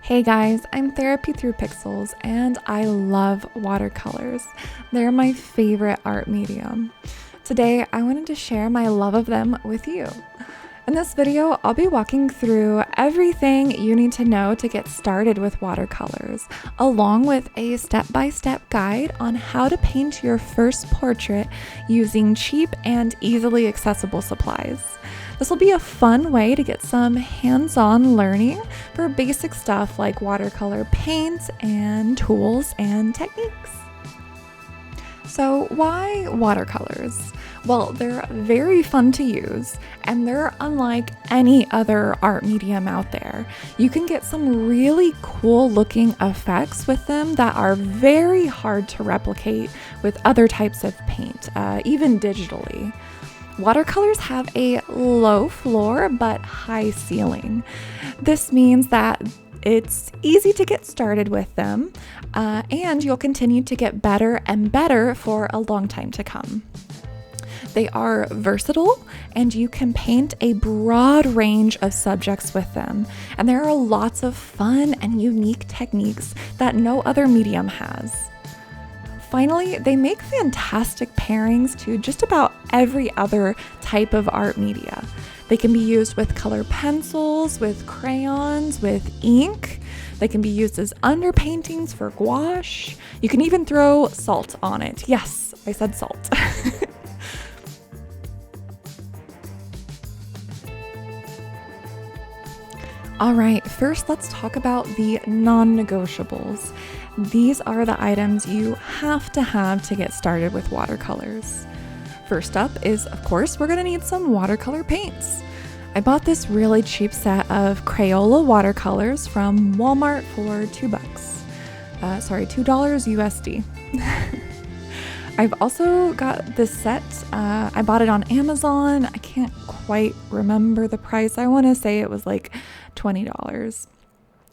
Hey guys, I'm Therapy Through Pixels and I love watercolors. They're my favorite art medium. Today, I wanted to share my love of them with you. In this video, I'll be walking through everything you need to know to get started with watercolors, along with a step-by-step guide on how to paint your first portrait using cheap and easily accessible supplies. This will be a fun way to get some hands-on learning for basic stuff like watercolor paint and tools and techniques. So why watercolors? Well, they're very fun to use and they're unlike any other art medium out there. You can get some really cool looking effects with them that are very hard to replicate with other types of paint, even digitally. Watercolors have a low floor but high ceiling. This means that it's easy to get started with them, and you'll continue to get better and better for a long time to come. They are versatile, and you can paint a broad range of subjects with them. And there are lots of fun and unique techniques that no other medium has. Finally, they make fantastic pairings to just about every other type of art media. They can be used with color pencils, with crayons, with ink. They can be used as underpaintings for gouache. You can even throw salt on it. Yes, I said salt. All right, first let's talk about the non-negotiables. These are the items you have to get started with watercolors. First up is, of course, we're gonna need some watercolor paints. I bought this really cheap set of Crayola Watercolors from Walmart for $2 USD. I've also got this set. I bought it on Amazon. I can't quite remember the price. I want to say it was like $20.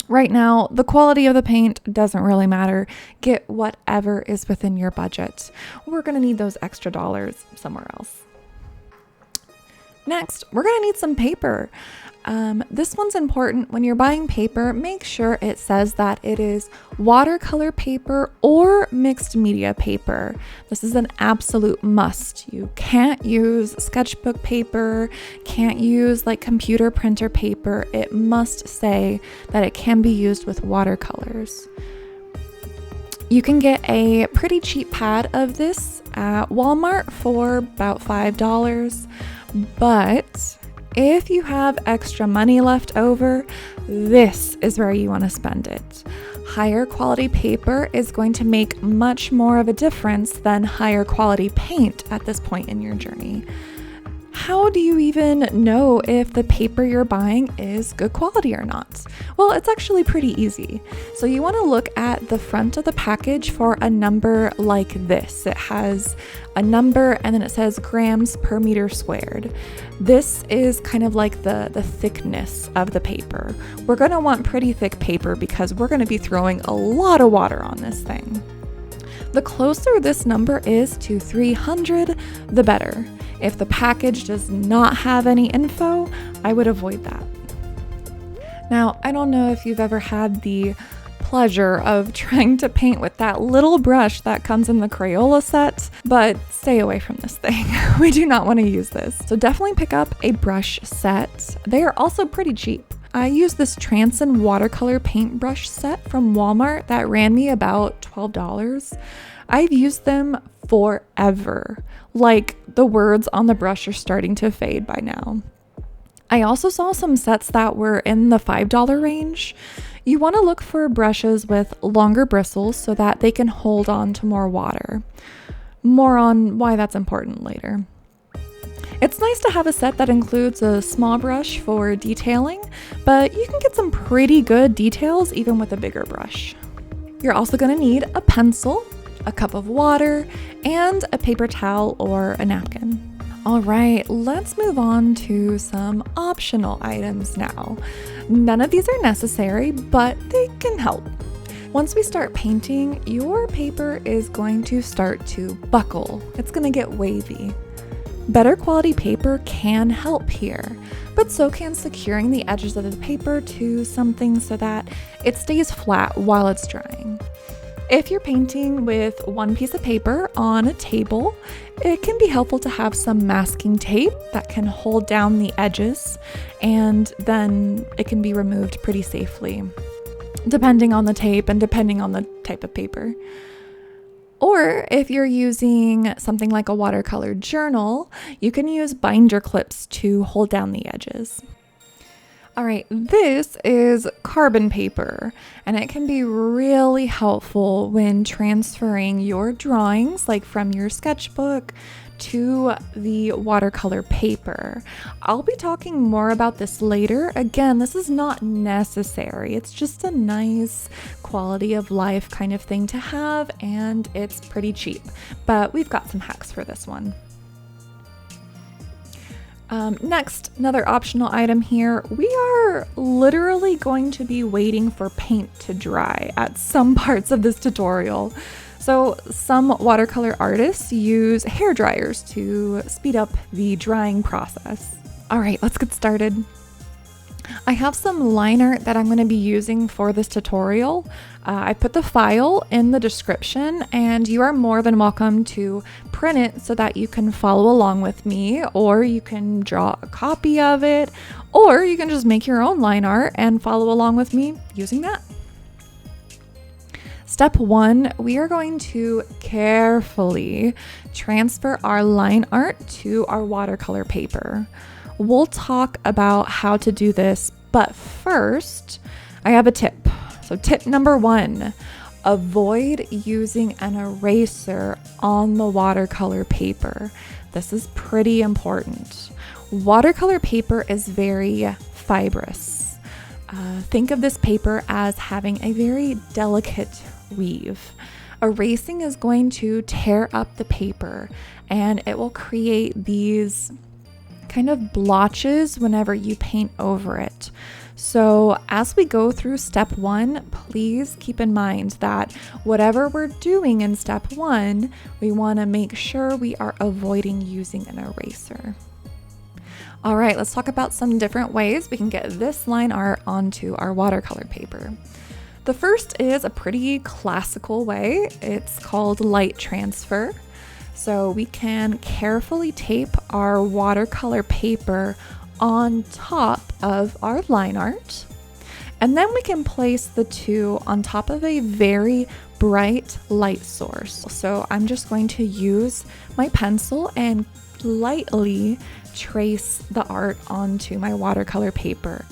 Right now, the quality of the paint doesn't really matter. Get whatever is within your budget. We're going to need those extra dollars somewhere else. Next, we're going to need some paper. This one's important. When you're buying paper, make sure it says that it is watercolor paper or mixed media paper. This is an absolute must. You can't use sketchbook paper, can't use like computer printer paper. It must say that it can be used with watercolors. You can get a pretty cheap pad of this at Walmart for about $5, but if you have extra money left over, this is where you want to spend it. Higher quality paper is going to make much more of a difference than higher quality paint at this point in your journey. How do you even know if the paper you're buying is good quality or not? Well, it's actually pretty easy. So you want to look at the front of the package for a number like this. It has a number and then it says grams per meter squared. This is kind of like the thickness of the paper. We're going to want pretty thick paper because we're going to be throwing a lot of water on this thing. The closer this number is to 300, the better. If the package does not have any info, I would avoid that. Now, I don't know if you've ever had the pleasure of trying to paint with that little brush that comes in the Crayola set, but stay away from this thing. We do not want to use this. So definitely pick up a brush set. They are also pretty cheap. I used this Transon watercolor paintbrush set from Walmart that ran me about $12. I've used them forever. Like, the words on the brush are starting to fade by now. I also saw some sets that were in the $5 range. You want to look for brushes with longer bristles so that they can hold on to more water. More on why that's important later. It's nice to have a set that includes a small brush for detailing, but you can get some pretty good details even with a bigger brush. You're also going to need a pencil, a cup of water, and a paper towel or a napkin. All right, let's move on to some optional items now. None of these are necessary, but they can help. Once we start painting, your paper is going to start to buckle. It's going to get wavy. Better quality paper can help here, but so can securing the edges of the paper to something so that it stays flat while it's drying. If you're painting with one piece of paper on a table, it can be helpful to have some masking tape that can hold down the edges, and then it can be removed pretty safely, depending on the tape and depending on the type of paper. Or if you're using something like a watercolor journal, you can use binder clips to hold down the edges. All right, this is carbon paper, and it can be really helpful when transferring your drawings, like from your sketchbook to the watercolor paper. I'll be talking more about this later. Again, this is not necessary. It's just a nice quality of life kind of thing to have, and it's pretty cheap, but we've got some hacks for this one. Next, another optional item here. We are literally going to be waiting for paint to dry at some parts of this tutorial. So some watercolor artists use hair dryers to speed up the drying process. All right, let's get started. I have some line art that I'm going to be using for this tutorial. I put the file in the description, and you are more than welcome to print it so that you can follow along with me, or you can draw a copy of it, or you can just make your own line art and follow along with me using that. Step 1, we are going to carefully transfer our line art to our watercolor paper. We'll talk about how to do this, but first, I have a tip. So tip number 1, avoid using an eraser on the watercolor paper. This is pretty important. Watercolor paper is very fibrous. Think of this paper as having a very delicate weave. Erasing is going to tear up the paper, and it will create these kind of blotches whenever you paint over it. So as we go through step 1, please keep in mind that whatever we're doing in step 1, we want to make sure we are avoiding using an eraser. All right, let's talk about some different ways we can get this line art onto our watercolor paper. The first is a pretty classical way. It's called light transfer. So we can carefully tape our watercolor paper on top of our line art, and then we can place the two on top of a very bright light source. So I'm just going to use my pencil and lightly trace the art onto my watercolor paper.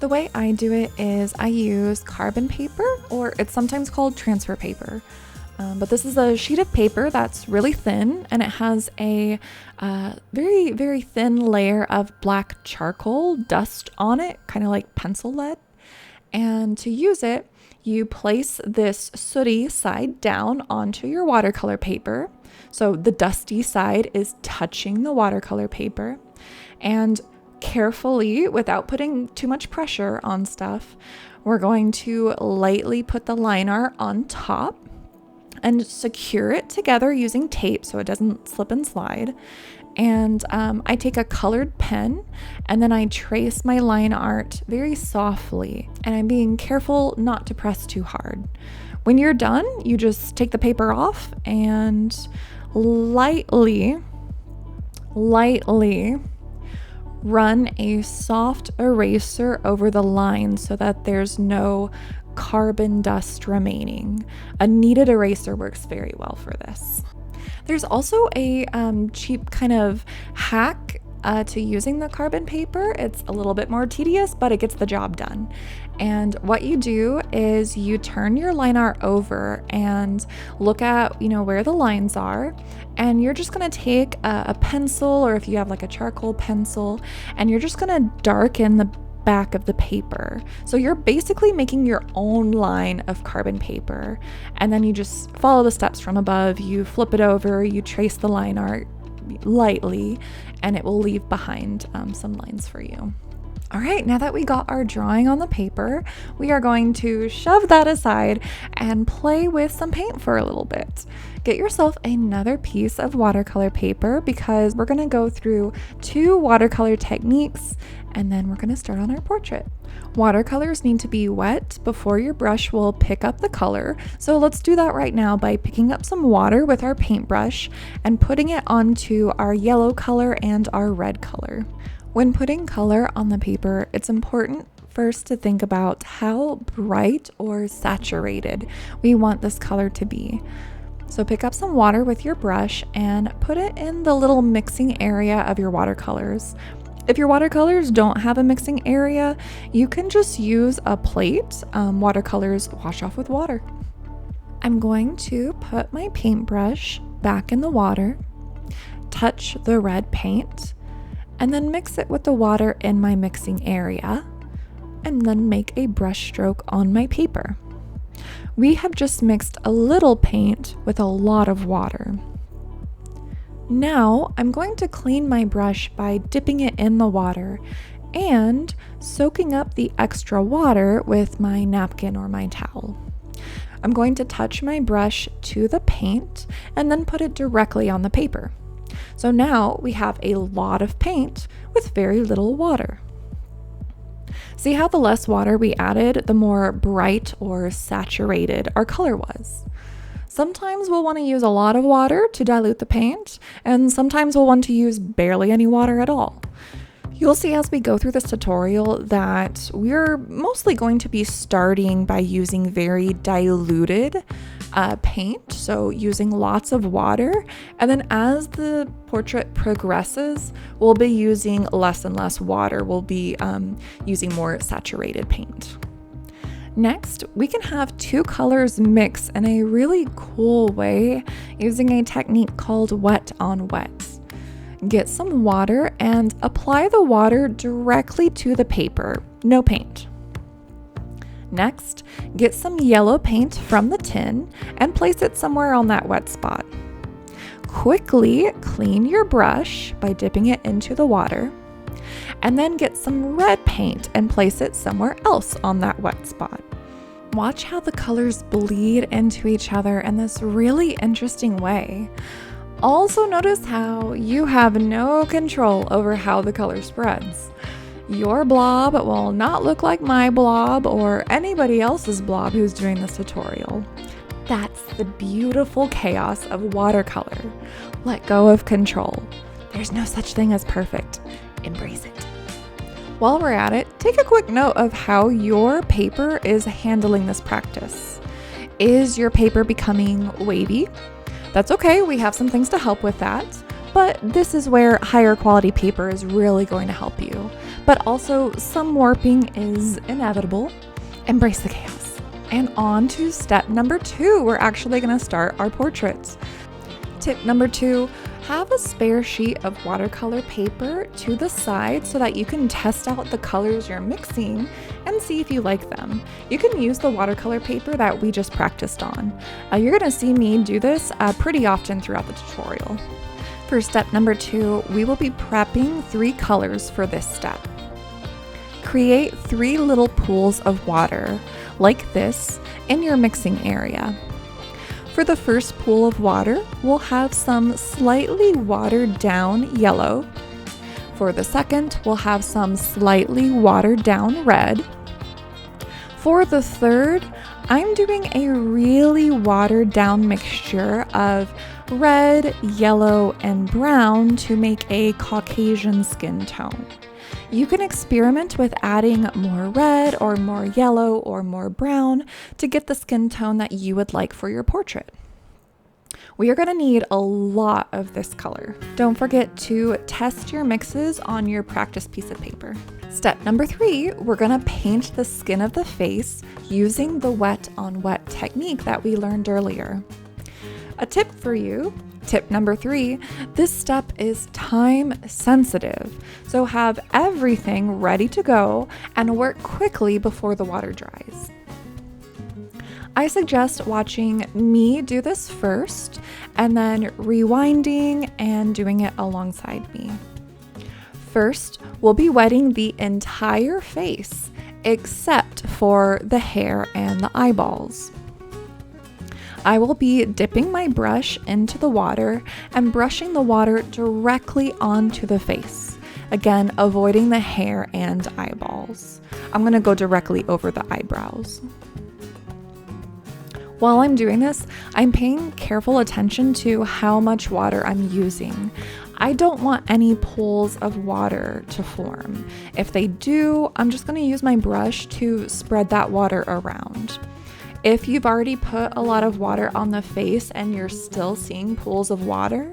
The way I do it is I use carbon paper, or it's sometimes called transfer paper. But this is a sheet of paper that's really thin, and it has a very, very thin layer of black charcoal dust on it, kind of like pencil lead. And to use it, you place this sooty side down onto your watercolor paper. So the dusty side is touching the watercolor paper. And carefully, without putting too much pressure on stuff, we're going to lightly put the line art on top and secure it together using tape so it doesn't slip and slide. And I take a colored pen, and then I trace my line art very softly, and I'm being careful not to press too hard. When you're done, you just take the paper off and lightly run a soft eraser over the line so that there's no carbon dust remaining. A kneaded eraser works very well for this. There's also a cheap kind of hack to using the carbon paper. It's a little bit more tedious, but it gets the job done. And what you do is you turn your line art over and look at, where the lines are. And you're just going to take a pencil, or if you have like a charcoal pencil, and you're just going to darken the back of the paper. So you're basically making your own line of carbon paper, and then you just follow the steps from above. You flip it over, you trace the line art lightly, and it will leave behind some lines for you. All right, now that we got our drawing on the paper, we are going to shove that aside and play with some paint for a little bit. Get yourself another piece of watercolor paper because we're gonna go through 2 watercolor techniques and then we're gonna start on our portrait. Watercolors need to be wet before your brush will pick up the color. So let's do that right now by picking up some water with our paintbrush and putting it onto our yellow color and our red color. When putting color on the paper, it's important first to think about how bright or saturated we want this color to be. So pick up some water with your brush and put it in the little mixing area of your watercolors. If your watercolors don't have a mixing area, you can just use a plate. Watercolors wash off with water. I'm going to put my paintbrush back in the water, touch the red paint, and then mix it with the water in my mixing area, and then make a brush stroke on my paper. We have just mixed a little paint with a lot of water. Now I'm going to clean my brush by dipping it in the water and soaking up the extra water with my napkin or my towel. I'm going to touch my brush to the paint and then put it directly on the paper. So now we have a lot of paint with very little water. See how the less water we added, the more bright or saturated our color was. Sometimes we'll want to use a lot of water to dilute the paint, and sometimes we'll want to use barely any water at all. You'll see as we go through this tutorial that we're mostly going to be starting by using very diluted paint, so using lots of water, and then as the portrait progresses, we'll be using less and less water. We'll be using more saturated paint. Next, we can have 2 colors mix in a really cool way using a technique called wet on wet. Get some water and apply the water directly to the paper, no paint. Next, get some yellow paint from the tin and place it somewhere on that wet spot. Quickly clean your brush by dipping it into the water, and then get some red paint and place it somewhere else on that wet spot. Watch how the colors bleed into each other in this really interesting way. Also notice how you have no control over how the color spreads. Your blob will not look like my blob or anybody else's blob who's doing this tutorial. That's the beautiful chaos of watercolor. Let go of control. There's no such thing as perfect. Embrace it. While we're at it, take a quick note of how your paper is handling this practice. Is your paper becoming wavy? That's okay, we have some things to help with that, but this is where higher quality paper is really going to help you. But also, some warping is inevitable. Embrace the chaos. And on to step number 2, we're actually going to start our portraits. Tip number 2, have a spare sheet of watercolor paper to the side so that you can test out the colors you're mixing and see if you like them. You can use the watercolor paper that we just practiced on. You're going to see me do this pretty often throughout the tutorial. For step number 2, we will be prepping 3 colors for this step. Create 3 little pools of water, like this, in your mixing area. For the first pool of water, we'll have some slightly watered down yellow. For the second, we'll have some slightly watered down red. For the third, I'm doing a really watered down mixture of red, yellow, and brown to make a Caucasian skin tone. You can experiment with adding more red or more yellow or more brown to get the skin tone that you would like for your portrait. We are going to need a lot of this color. Don't forget to test your mixes on your practice piece of paper. Step number 3, we're going to paint the skin of the face using the wet on wet technique that we learned earlier. A tip for you, tip number 3, this step is time sensitive, so have everything ready to go and work quickly before the water dries. I suggest watching me do this first and then rewinding and doing it alongside me. First, we'll be wetting the entire face except for the hair and the eyeballs. I will be dipping my brush into the water and brushing the water directly onto the face. Again, avoiding the hair and eyeballs. I'm going to go directly over the eyebrows. While I'm doing this, I'm paying careful attention to how much water I'm using. I don't want any pools of water to form. If they do, I'm just going to use my brush to spread that water around. If you've already put a lot of water on the face and you're still seeing pools of water,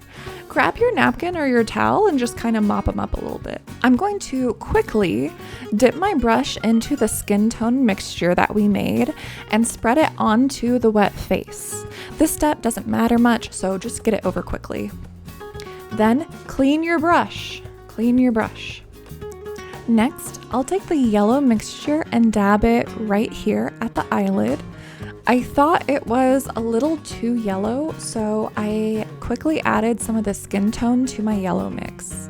grab your napkin or your towel and just kind of mop them up a little bit. I'm going to quickly dip my brush into the skin tone mixture that we made and spread it onto the wet face. This step doesn't matter much, so just get it over quickly. Then clean your brush. Clean your brush. Next, I'll take the yellow mixture and dab it right here at the eyelid. I thought it was a little too yellow, so I quickly added some of the skin tone to my yellow mix.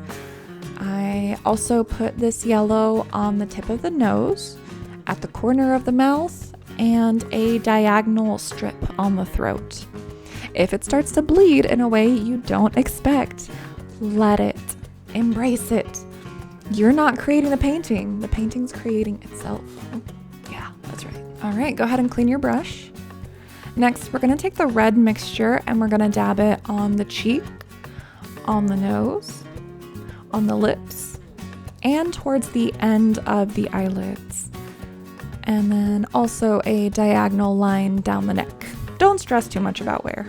I also put this yellow on the tip of the nose, at the corner of the mouth, and a diagonal strip on the throat. If it starts to bleed in a way you don't expect, let it. Embrace it. You're not creating the painting's creating itself. Yeah, that's right. All right, go ahead and clean your brush. Next, we're gonna take the red mixture and we're gonna dab it on the cheek, on the nose, on the lips, and towards the end of the eyelids. And then also a diagonal line down the neck. Don't stress too much about where.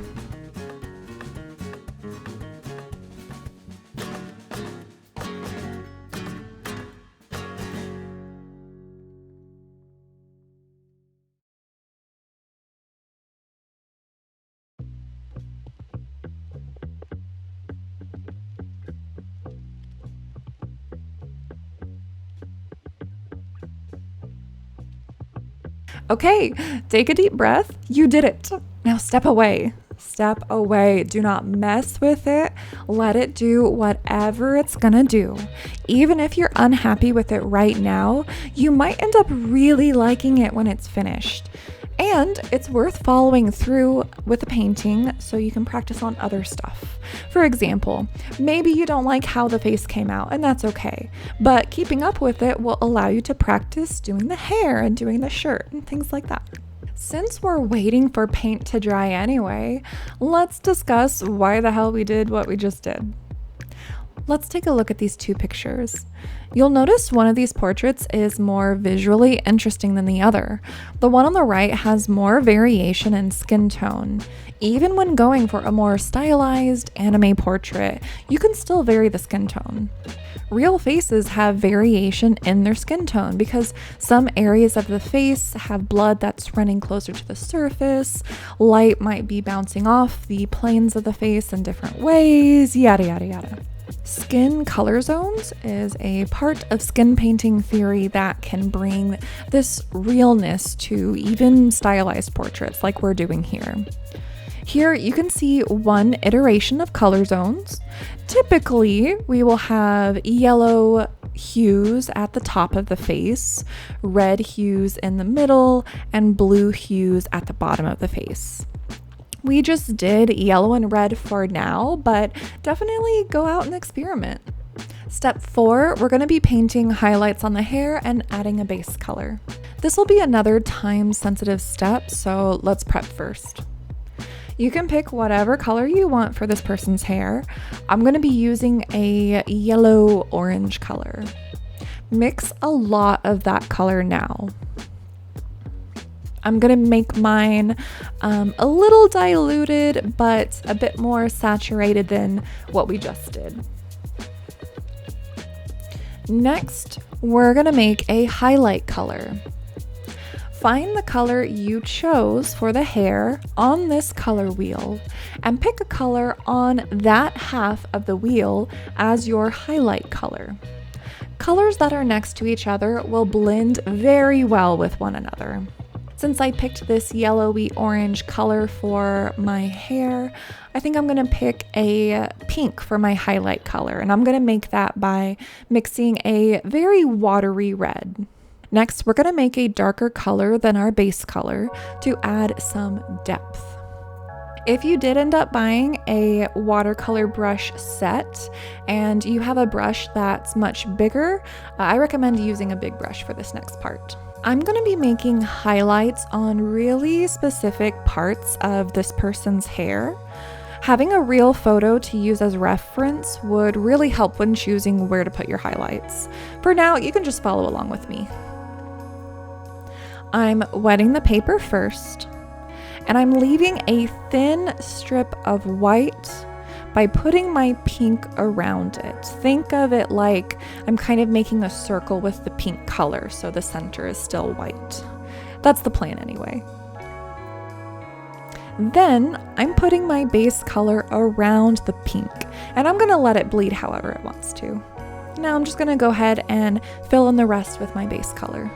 Okay, take a deep breath. You did it. Now step away. Step away. Do not mess with it. Let it do whatever it's gonna do. Even if you're unhappy with it right now, you might end up really liking it when it's finished. And it's worth following through with the painting so you can practice on other stuff. For example, maybe you don't like how the face came out, and that's okay. But keeping up with it will allow you to practice doing the hair and doing the shirt and things like that. Since we're waiting for paint to dry anyway, let's discuss why the hell we did what we just did. Let's take a look at these two pictures. You'll notice one of these portraits is more visually interesting than the other. The one on the right has more variation in skin tone. Even when going for a more stylized anime portrait, you can still vary the skin tone. Real faces have variation in their skin tone because some areas of the face have blood that's running closer to the surface, light might be bouncing off the planes of the face in different ways, yada yada yada. Skin color zones is a part of skin painting theory that can bring this realness to even stylized portraits like we're doing here. Here you can see one iteration of color zones. Typically, we will have yellow hues at the top of the face, red hues in the middle, and blue hues at the bottom of the face. We just did yellow and red for now, but definitely go out and experiment. Step 4, we're going to be painting highlights on the hair and adding a base color. This will be another time-sensitive step, so let's prep first. You can pick whatever color you want for this person's hair. I'm going to be using a yellow-orange color. Mix a lot of that color now. I'm going to make mine a little diluted, but a bit more saturated than what we just did. Next, we're going to make a highlight color. Find the color you chose for the hair on this color wheel and pick a color on that half of the wheel as your highlight color. Colors that are next to each other will blend very well with one another. Since I picked this yellowy orange color for my hair, I think I'm gonna pick a pink for my highlight color, and I'm gonna make that by mixing a very watery red. Next, we're gonna make a darker color than our base color to add some depth. If you did end up buying a watercolor brush set and you have a brush that's much bigger, I recommend using a big brush for this next part. I'm going to be making highlights on really specific parts of this person's hair. Having a real photo to use as reference would really help when choosing where to put your highlights. For now, you can just follow along with me. I'm wetting the paper first, and I'm leaving a thin strip of white by putting my pink around it. Think of it like I'm kind of making a circle with the pink color, so the center is still white. That's the plan anyway. Then I'm putting my base color around the pink, and I'm gonna let it bleed however it wants to. Now I'm just gonna go ahead and fill in the rest with my base color.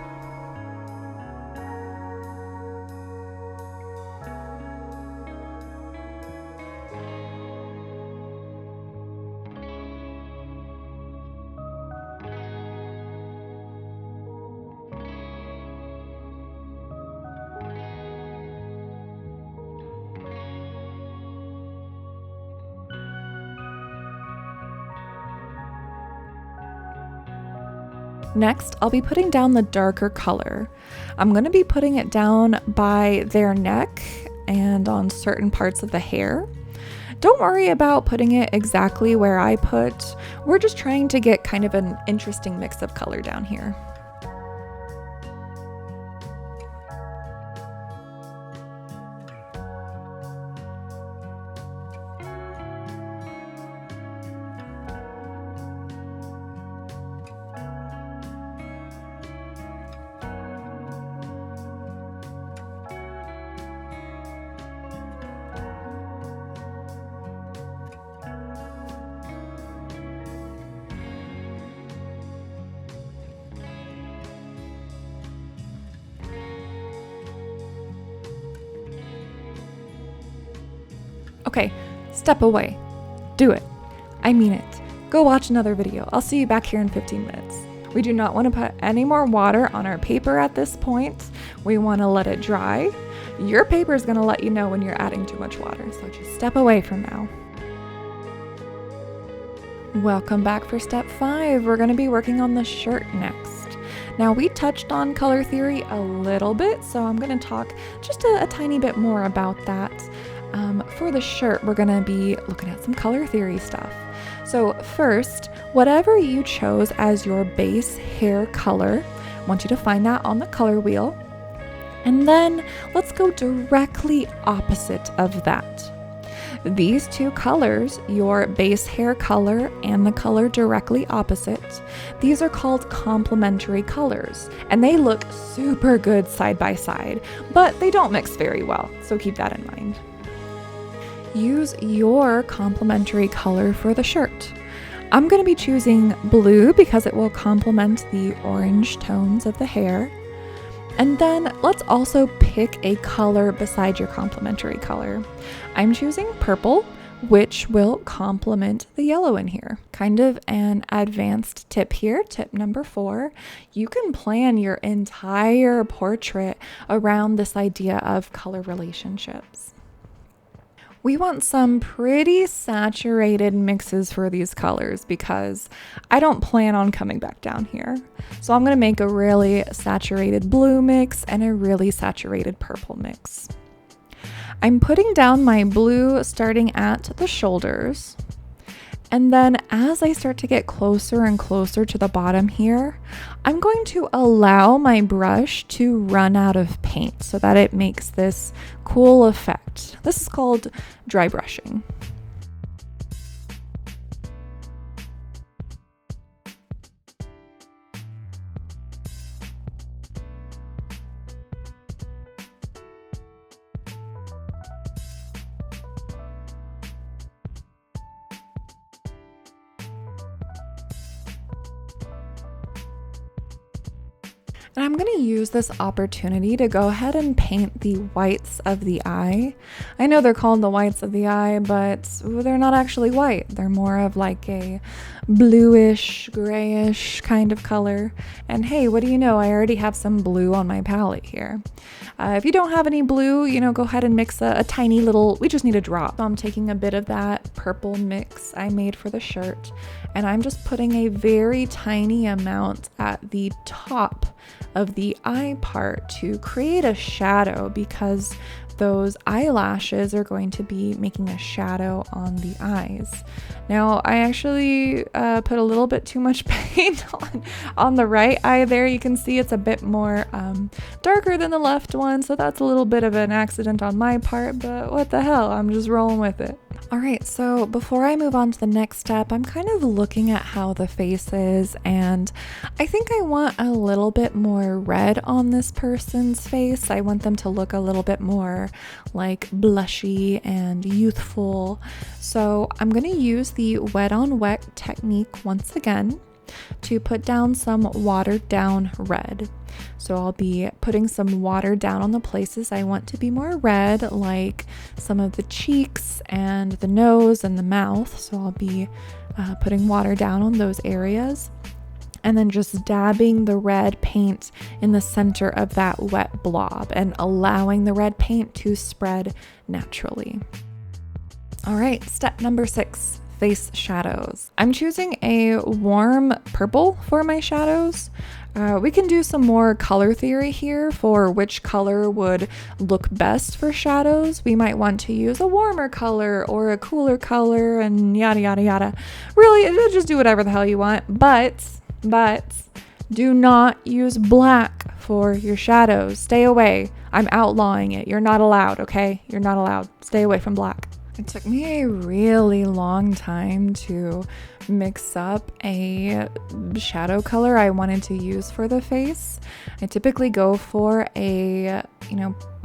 Next, I'll be putting down the darker color. I'm going to be putting it down by their neck and on certain parts of the hair. Don't worry about putting it exactly where I put. We're just trying to get kind of an interesting mix of color down here. Okay, step away. Do it. I mean it. Go watch another video. I'll see you back here in 15 minutes. We do not want to put any more water on our paper at this point. We want to let it dry. Your paper is going to let you know when you're adding too much water, so just step away from now. Welcome back for step 5. We're going to be working on the shirt next. Now, we touched on color theory a little bit, so I'm going to talk just a tiny bit more about that. For the shirt, we're going to be looking at some color theory stuff. So first, whatever you chose as your base hair color, I want you to find that on the color wheel. And then let's go directly opposite of that. These two colors, your base hair color and the color directly opposite, these are called complementary colors, and they look super good side by side, but they don't mix very well, so keep that in mind. Use your complementary color for the shirt. I'm going to be choosing blue because it will complement the orange tones of the hair. And then let's also pick a color beside your complementary color. I'm choosing purple, which will complement the yellow in here. Kind of an advanced tip here, tip number 4. You can plan your entire portrait around this idea of color relationships. We want some pretty saturated mixes for these colors because I don't plan on coming back down here. So I'm going to make a really saturated blue mix and a really saturated purple mix. I'm putting down my blue starting at the shoulders. And then as I start to get closer and closer to the bottom here, I'm going to allow my brush to run out of paint so that it makes this cool effect. This is called dry brushing. And I'm going to use this opportunity to go ahead and paint the whites of the eye. I know they're called the whites of the eye, but they're not actually white. They're more of like a bluish, grayish kind of color. And hey, what do you know? I already have some blue on my palette here. If you don't have any blue, go ahead and mix a tiny little, we just need a drop. So I'm taking a bit of that purple mix I made for the shirt, and I'm just putting a very tiny amount at the top of the eye part to create a shadow, because those eyelashes are going to be making a shadow on the eyes. Now, I actually put a little bit too much paint on the right eye there. You can see it's a bit more darker than the left one, so that's a little bit of an accident on my part, but what the hell, I'm just rolling with it. All right, so before I move on to the next step, I'm kind of looking at how the face is, and I think I want a little bit more red on this person's face. I want them to look a little bit more like blushy and youthful. So I'm going to use the wet on wet technique once again to put down some watered down red. So I'll be putting some water down on the places I want to be more red, like some of the cheeks and the nose and the mouth. So I'll be putting water down on those areas, and then just dabbing the red paint in the center of that wet blob and allowing the red paint to spread naturally. All right, step number 6. Face shadows. I'm choosing a warm purple for my shadows. We can do some more color theory here for which color would look best for shadows. We might want to use a warmer color or a cooler color and yada yada yada. Really, just do whatever the hell you want, but do not use black for your shadows. Stay away. I'm outlawing it. You're not allowed, okay? You're not allowed. Stay away from black. It took me a really long time to mix up a shadow color I wanted to use for the face. I typically go for a,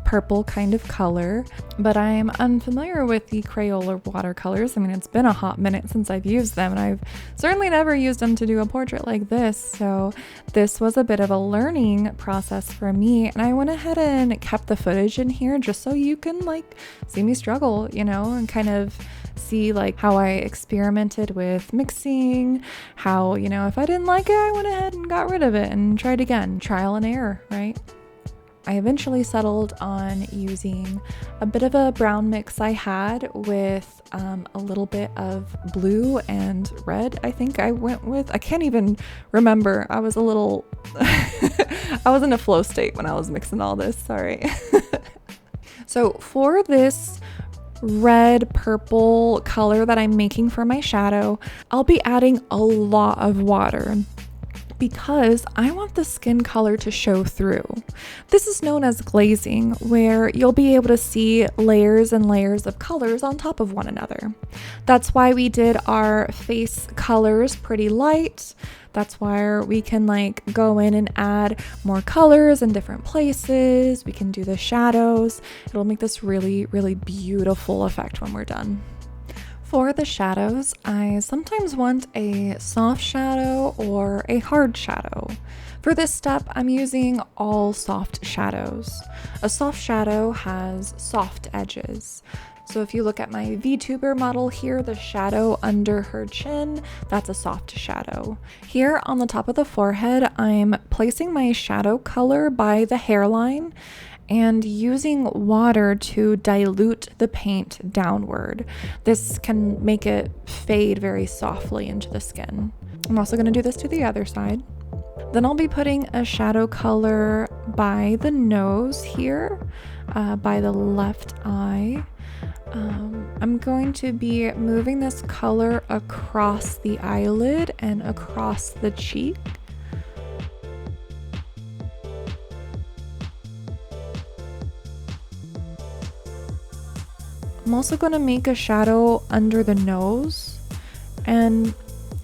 purple kind of color, but I'm unfamiliar with the Crayola watercolors. I mean, it's been a hot minute since I've used them, and I've certainly never used them to do a portrait like this, so this was a bit of a learning process for me, and I went ahead and kept the footage in here just so you can see me struggle, and kind of see how I experimented with mixing, how, if I didn't like it, I went ahead and got rid of it and tried again. Trial and error, right? I eventually settled on using a bit of a brown mix I had with a little bit of blue and red. I think I went with, I can't even remember. I was a little, I was in a flow state when I was mixing all this, sorry. So for this red purple color that I'm making for my shadow, I'll be adding a lot of water, because I want the skin color to show through. This is known as glazing, where you'll be able to see layers and layers of colors on top of one another. That's why we did our face colors pretty light. That's why we can go in and add more colors in different places. We can do the shadows. It'll make this really, really beautiful effect when we're done. For the shadows, I sometimes want a soft shadow or a hard shadow. For this step, I'm using all soft shadows. A soft shadow has soft edges. So if you look at my VTuber model here, the shadow under her chin, that's a soft shadow. Here on the top of the forehead, I'm placing my shadow color by the hairline and using water to dilute the paint downward. This can make it fade very softly into the skin. I'm also going to do this to the other side. Then I'll be putting a shadow color by the nose here, by the left eye. I'm going to be moving this color across the eyelid and across the cheek. I'm also going to make a shadow under the nose, and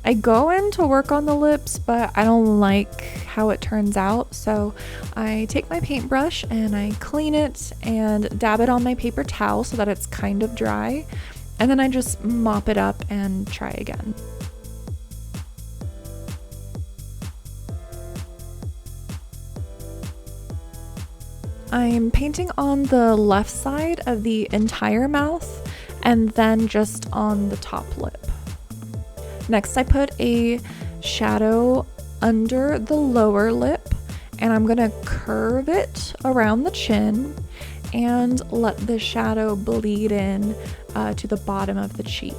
I go in to work on the lips, but I don't like how it turns out, so I take my paintbrush and I clean it and dab it on my paper towel so that it's kind of dry, and then I just mop it up and try again. I'm painting on the left side of the entire mouth and then just on the top lip. Next, I put a shadow under the lower lip, and I'm gonna curve it around the chin and let the shadow bleed in to the bottom of the cheek.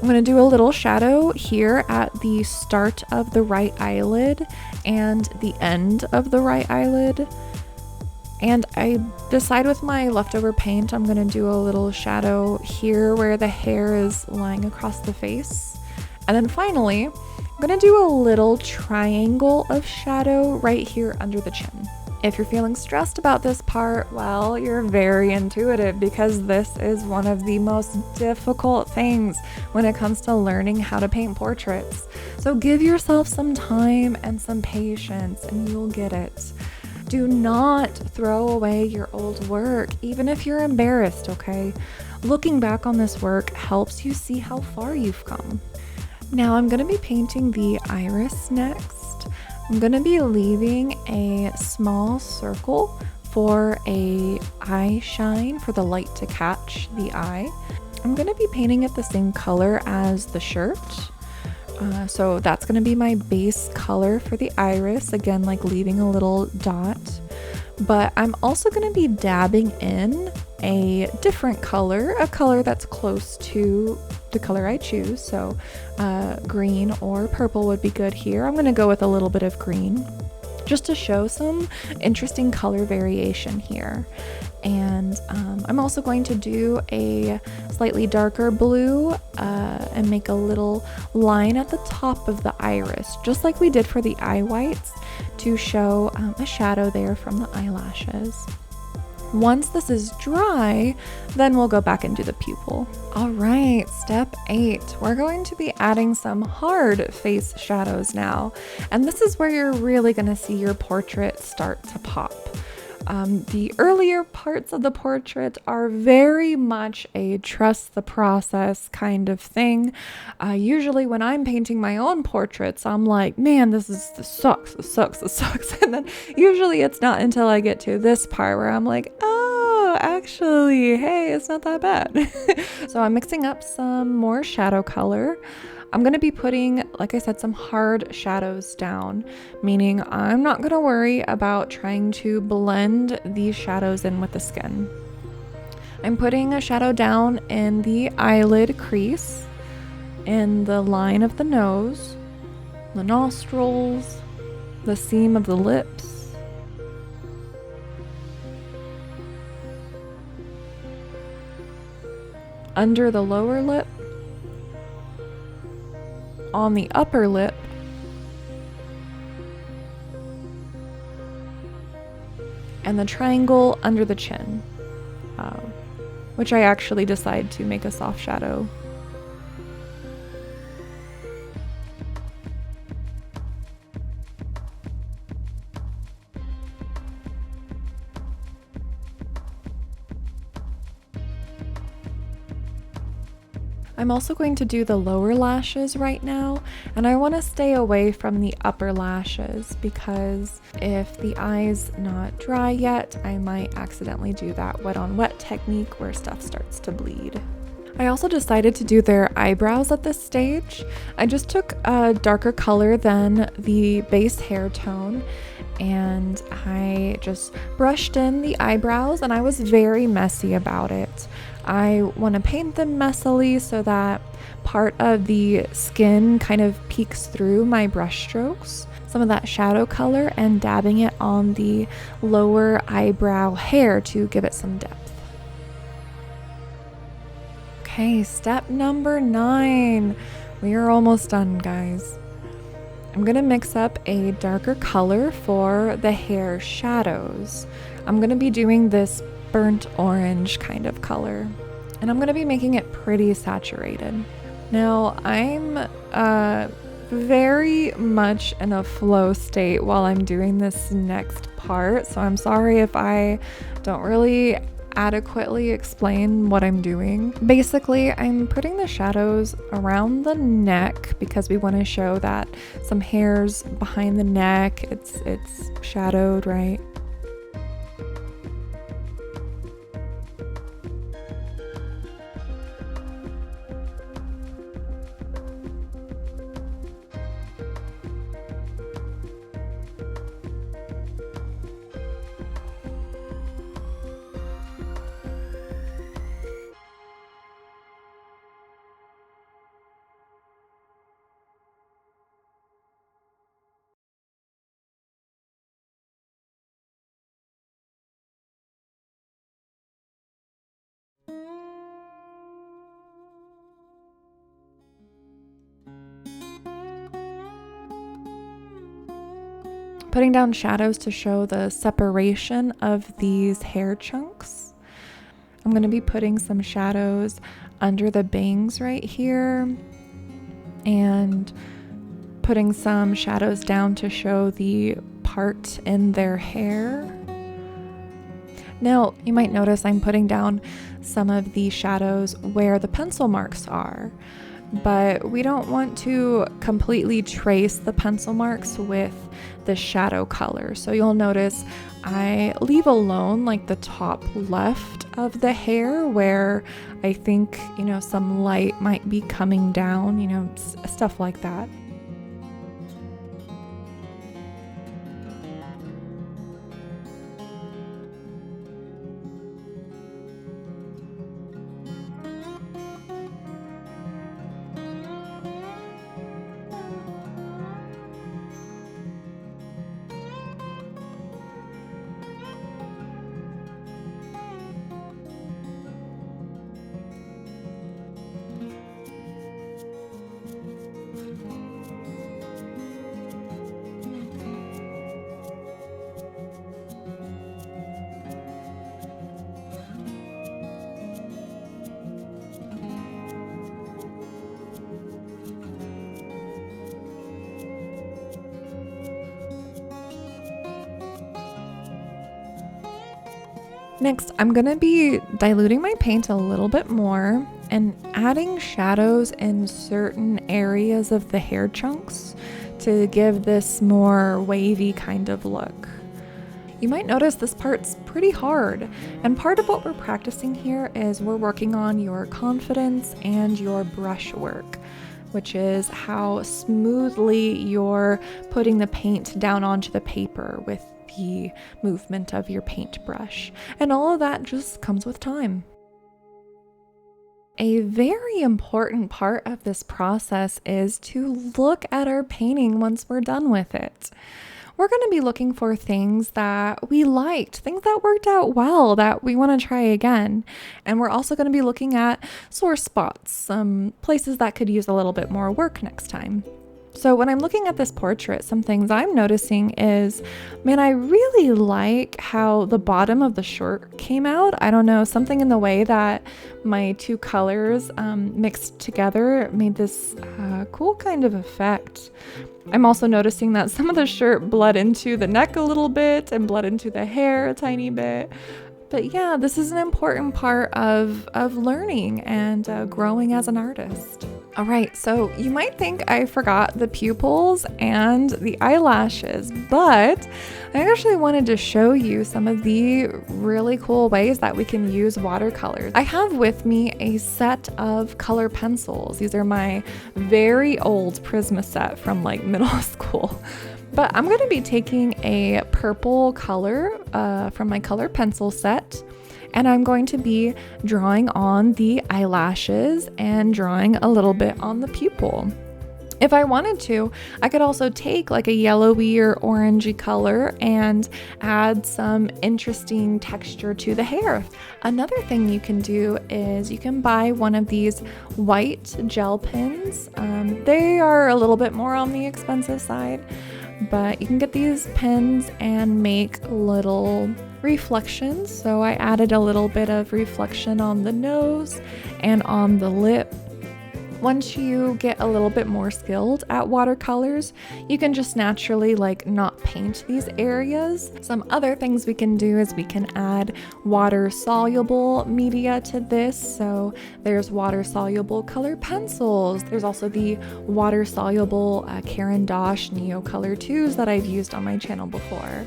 I'm going to do a little shadow here at the start of the right eyelid and the end of the right eyelid. And I decide with my leftover paint, I'm going to do a little shadow here where the hair is lying across the face. And then finally, I'm going to do a little triangle of shadow right here under the chin. If you're feeling stressed about this part, well, you're very intuitive, because this is one of the most difficult things when it comes to learning how to paint portraits. So give yourself some time and some patience and you'll get it. Do not throw away your old work, even if you're embarrassed, okay? Looking back on this work helps you see how far you've come. Now I'm going to be painting the iris next. I'm going to be leaving a small circle for a eye shine, for the light to catch the eye. I'm going to be painting it the same color as the shirt. So that's going to be my base color for the iris, again, like leaving a little dot. But I'm also going to be dabbing in a different color, a color that's close to the color I choose. So green or purple would be good here. I'm going to go with a little bit of green just to show some interesting color variation here. And I'm also going to do a slightly darker blue and make a little line at the top of the iris, just like we did for the eye whites, to show a shadow there from the eyelashes. Once this is dry, then we'll go back and do the pupil. All right, step 8. We're going to be adding some hard face shadows now. And this is where you're really gonna see your portrait start to pop. The earlier parts of the portrait are very much a trust the process kind of thing. Usually when I'm painting my own portraits, I'm like, man, this sucks. And then usually it's not until I get to this part where I'm like, oh, actually, hey, it's not that bad. So I'm mixing up some more shadow color. I'm going to be putting, like I said, some hard shadows down, meaning I'm not going to worry about trying to blend these shadows in with the skin. I'm putting a shadow down in the eyelid crease, in the line of the nose, the nostrils, the seam of the lips, under the lower lip, on the upper lip, and the triangle under the chin, which I actually decide to make a soft shadow. I'm also going to do the lower lashes right now, and I want to stay away from the upper lashes because if the eye's not dry yet, I might accidentally do that wet on wet technique where stuff starts to bleed. I also decided to do their eyebrows at this stage. I just took a darker color than the base hair tone and I just brushed in the eyebrows, and I was very messy about it. I want to paint them messily so that part of the skin kind of peeks through my brush strokes, some of that shadow color, and dabbing it on the lower eyebrow hair to give it some depth. Okay, step number 9. We are almost done, guys. I'm going to mix up a darker color for the hair shadows. I'm going to be doing this burnt orange kind of color, and I'm going to be making it pretty saturated. Now, I'm very much in a flow state while I'm doing this next part, so I'm sorry if I don't really adequately explain what I'm doing. Basically, I'm putting the shadows around the neck because we want to show that some hairs behind the neck, it's shadowed, right? Putting down shadows to show the separation of these hair chunks. I'm going to be putting some shadows under the bangs right here and putting some shadows down to show the part in their hair. Now, you might notice I'm putting down some of the shadows where the pencil marks are, but we don't want to completely trace the pencil marks with the shadow color. So you'll notice I leave alone like the top left of the hair where I think, some light might be coming down, stuff like that. Next, I'm going to be diluting my paint a little bit more and adding shadows in certain areas of the hair chunks to give this more wavy kind of look. You might notice this part's pretty hard, and part of what we're practicing here is we're working on your confidence and your brush work, which is how smoothly you're putting the paint down onto the paper with the movement of your paintbrush. And all of that just comes with time. A very important part of this process is to look at our painting once we're done with it. We're going to be looking for things that we liked, things that worked out well, that we want to try again. And we're also going to be looking at sore spots, some places that could use a little bit more work next time. So when I'm looking at this portrait, some things I'm noticing is, man, I really like how the bottom of the shirt came out. I don't know, something in the way that my two colors mixed together made this cool kind of effect. I'm also noticing that some of the shirt bled into the neck a little bit and bled into the hair a tiny bit. But yeah, this is an important part of learning and growing as an artist. All right, so you might think I forgot the pupils and the eyelashes, but I actually wanted to show you some of the really cool ways that we can use watercolors. I have with me a set of color pencils. These are my very old Prisma set from like middle school. But I'm going to be taking a purple color from my color pencil set, and I'm going to be drawing on the eyelashes and drawing a little bit on the pupil. If I wanted to, I could also take like a yellowy or orangey color and add some interesting texture to the hair. Another thing you can do is you can buy one of these white gel pens. They are a little bit more on the expensive side, but you can get these pens and make little reflections. So I added a little bit of reflection on the nose and on the lip. Once you get a little bit more skilled at watercolors, you can just naturally like not paint these areas. Some other things we can do is we can add water soluble media to this. So there's water soluble color pencils. There's also the water soluble Caran d'Ache Neo Color 2s that I've used on my channel before.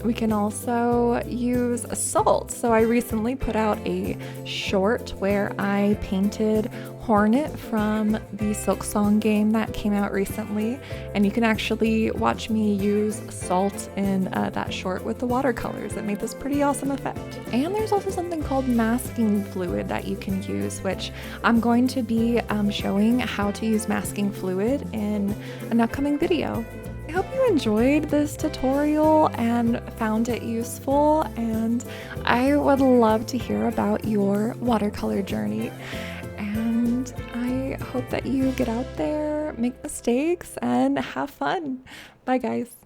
We can also use salt. So I recently put out a short where I painted Hornet from the Silk Song game that came out recently, and you can actually watch me use salt in that short with the watercolors. It made this pretty awesome effect. And there's also something called masking fluid that you can use, which I'm going to be showing how to use masking fluid in an upcoming video. I hope you enjoyed this tutorial and found it useful, and I would love to hear about your watercolor journey. And I hope that you get out there, make mistakes, and have fun. Bye, guys.